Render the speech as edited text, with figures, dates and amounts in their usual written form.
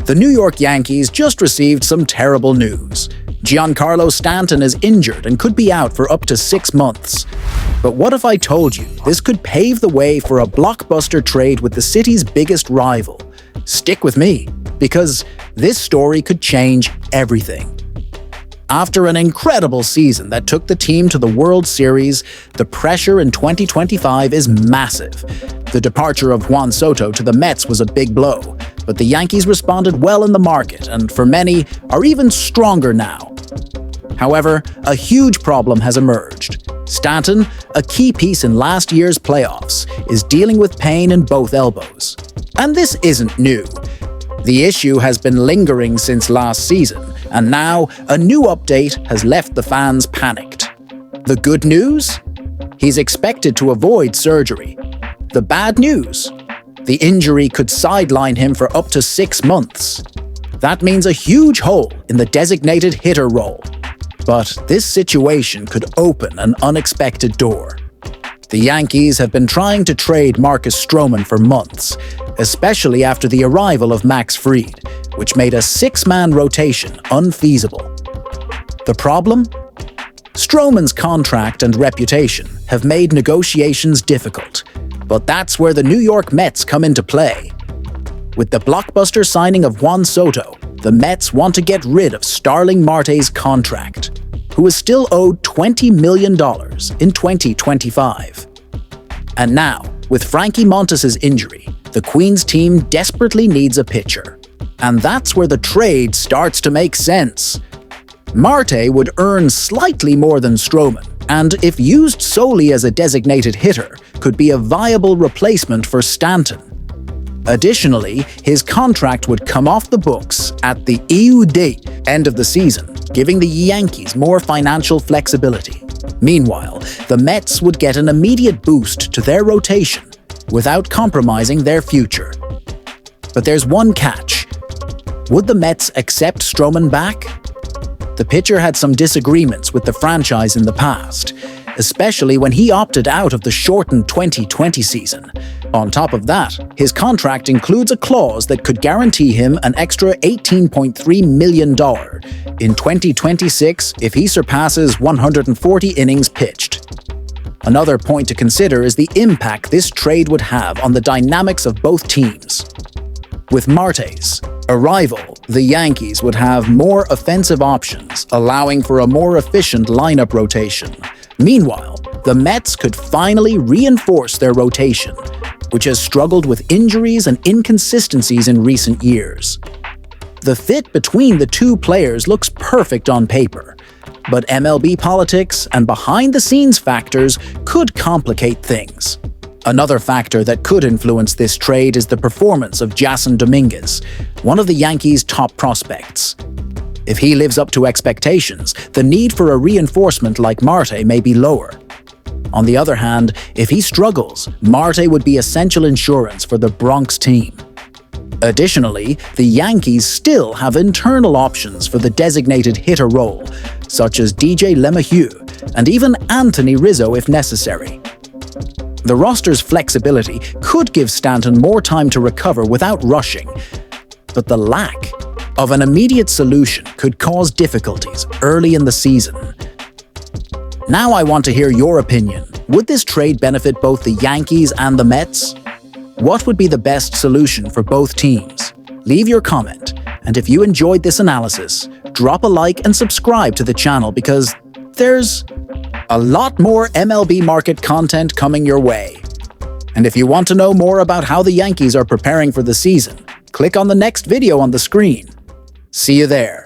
The New York Yankees just received some terrible news. Giancarlo Stanton is injured and could be out for up to 6 months. But what if I told you this could pave the way for a blockbuster trade with the city's biggest rival? Stick with me, because this story could change everything. After an incredible season that took the team to the World Series, the pressure in 2025 is massive. The departure of Juan Soto to the Mets was a big blow, but the Yankees responded well in the market and, for many, are even stronger now. However, a huge problem has emerged. Stanton, a key piece in last year's playoffs, is dealing with pain in both elbows. And this isn't new. The issue has been lingering since last season, and now a new update has left the fans panicked. The good news? He's expected to avoid surgery. The bad news? The injury could sideline him for up to 6 months. That means a huge hole in the designated hitter role. But this situation could open an unexpected door. The Yankees have been trying to trade Marcus Stroman for months, especially after the arrival of Max Fried, which made a 6-man rotation unfeasible. The problem? Stroman's contract and reputation have made negotiations difficult, but that's where the New York Mets come into play. With the blockbuster signing of Juan Soto, the Mets want to get rid of Starling Marte's contract, who is still owed $20 million in 2025. And now, with Frankie Montas' injury, the Queens team desperately needs a pitcher. And that's where the trade starts to make sense. Marte would earn slightly more than Stroman, and if used solely as a designated hitter, could be a viable replacement for Stanton. Additionally, his contract would come off the books at the EUD end of the season, giving the Yankees more financial flexibility. Meanwhile, the Mets would get an immediate boost to their rotation without compromising their future. But there's one catch. Would the Mets accept Stroman back? The pitcher had some disagreements with the franchise in the past, especially when he opted out of the shortened 2020 season. On top of that, his contract includes a clause that could guarantee him an extra $18.3 million in 2026 if he surpasses 140 innings pitched. Another point to consider is the impact this trade would have on the dynamics of both teams. With Marte's arrival, the Yankees would have more offensive options, allowing for a more efficient lineup rotation. Meanwhile, the Mets could finally reinforce their rotation, which has struggled with injuries and inconsistencies in recent years. The fit between the two players looks perfect on paper, but MLB politics and behind-the-scenes factors could complicate things. Another factor that could influence this trade is the performance of Jason Dominguez, one of the Yankees' top prospects. If he lives up to expectations, the need for a reinforcement like Marte may be lower. On the other hand, if he struggles, Marte would be essential insurance for the Bronx team. Additionally, the Yankees still have internal options for the designated hitter role, such as DJ LeMahieu and even Anthony Rizzo if necessary. The roster's flexibility could give Stanton more time to recover without rushing, but the lack of an immediate solution could cause difficulties early in the season. Now I want to hear your opinion. Would this trade benefit both the Yankees and the Mets? What would be the best solution for both teams? Leave your comment, and if you enjoyed this analysis, drop a like and subscribe to the channel because there's a lot more MLB market content coming your way. And if you want to know more about how the Yankees are preparing for the season, click on the next video on the screen. See you there.